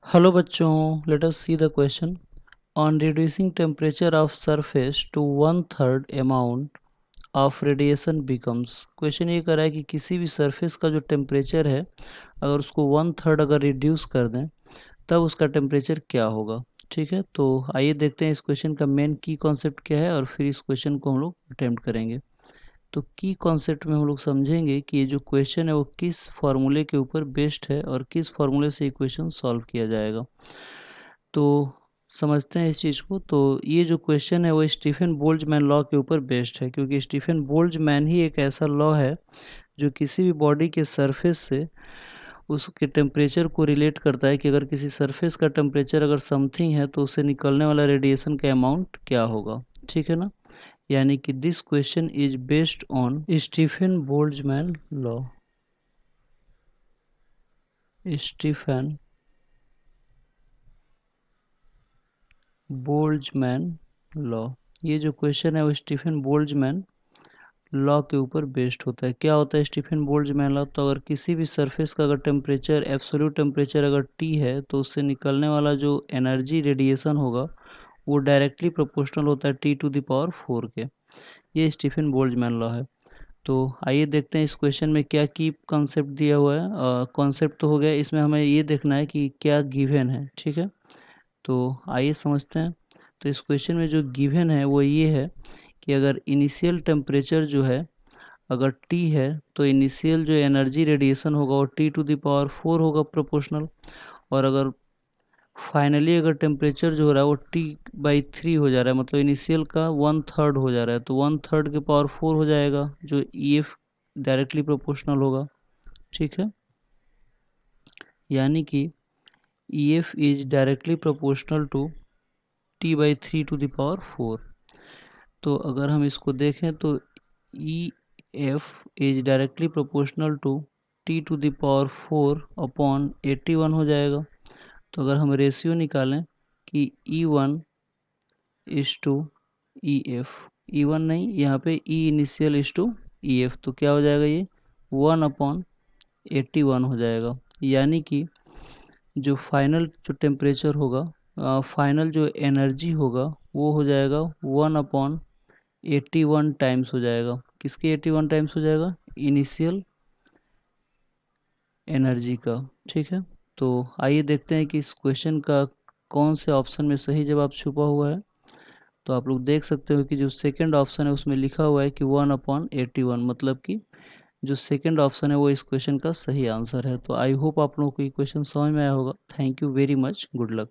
Hello बच्चों, let us see the question. On reducing temperature of surface to one third amount of radiation becomes. Question ये कर रहा है कि किसी भी सरफेस का जो टेम्परेचर है, अगर उसको वन थर्ड अगर रिड्यूस कर दें तब उसका टेम्परेचर क्या होगा। ठीक है, तो आइए देखते हैं इस क्वेश्चन का मेन की कॉन्सेप्ट क्या है और फिर इस क्वेश्चन को हम लोग अटेम्प्ट करेंगे। तो की कॉन्सेप्ट में हम लोग समझेंगे कि ये जो क्वेश्चन है वो किस फॉर्मूले के ऊपर बेस्ड है और किस फॉर्मूले से इक्वेशन सॉल्व किया जाएगा। तो समझते हैं इस चीज़ को। तो ये जो क्वेश्चन है वो स्टीफन बोल्ट्जमैन लॉ के ऊपर बेस्ड है, क्योंकि स्टीफन बोल्ट्जमैन ही एक ऐसा लॉ है जो किसी भी बॉडी के सरफेस से उसके टेम्परेचर को रिलेट करता है कि अगर किसी सरफेस का टेम्परेचर अगर समथिंग है तो उससे निकलने वाला रेडिएशन का अमाउंट क्या होगा। ठीक है ना। यानी कि this question is based on Stefan Boltzmann law. Stefan Boltzmann law, ये जो क्वेश्चन है वो स्टीफन बोल्ट्जमैन लॉ के ऊपर बेस्ड होता है। क्या होता है स्टीफन बोल्ट्जमैन लॉ? तो अगर किसी भी सरफेस का अगर टेम्परेचर एब्सोल्यूट टेम्परेचर अगर टी है तो उससे निकलने वाला जो एनर्जी रेडिएशन होगा वो डायरेक्टली प्रोपोर्शनल होता है टी टू द पावर 4 के। ये स्टीफन बोल्ट्जमैन लॉ है। तो आइए देखते हैं इस क्वेश्चन में क्या की कॉन्सेप्ट दिया हुआ है। कॉन्सेप्ट तो हो गया, इसमें हमें ये देखना है कि क्या गिवन है। ठीक है, तो आइए समझते हैं। तो इस क्वेश्चन में जो गिवन है वो ये है कि अगर इनिशियल टेम्परेचर जो है अगर टी है तो इनिशियल जो एनर्जी रेडिएशन होगा वो टी टू द पावर 4 होगा प्रोपोर्शनल। और अगर फाइनली अगर टेम्परेचर जो हो रहा है वो टी बाई 3 हो जा रहा है, मतलब इनिशियल का वन थर्ड हो जा रहा है, तो वन थर्ड के पावर 4 हो जाएगा जो ई एफ डायरेक्टली प्रोपोर्शनल होगा। ठीक है, यानी कि E F is directly proportional to T by 3 to the power 4। तो अगर हम इसको देखें तो E F is directly proportional to T to the power 4 upon 81 हो जाएगा। तो अगर हम रेशियो निकालें कि E one is to E F, E one नहीं, यहाँ पे E initial is to E F, तो क्या हो जाएगा ये 1/81 हो जाएगा। यानी कि जो फाइनल जो टेम्परेचर होगा, फाइनल जो एनर्जी होगा वो हो जाएगा 1/81 टाइम्स हो जाएगा। किसके 81 टाइम्स हो जाएगा? इनिशियल एनर्जी का। ठीक है, तो आइए देखते हैं कि इस क्वेश्चन का कौन से ऑप्शन में सही जवाब छुपा हुआ है। तो आप लोग देख सकते हो कि जो सेकंड ऑप्शन है उसमें लिखा हुआ है कि 1/81, मतलब कि जो सेकंड ऑप्शन है वो इस क्वेश्चन का सही आंसर है। तो आई होप आप लोगों को ये क्वेश्चन समझ में आया होगा। Thank you very much, good luck.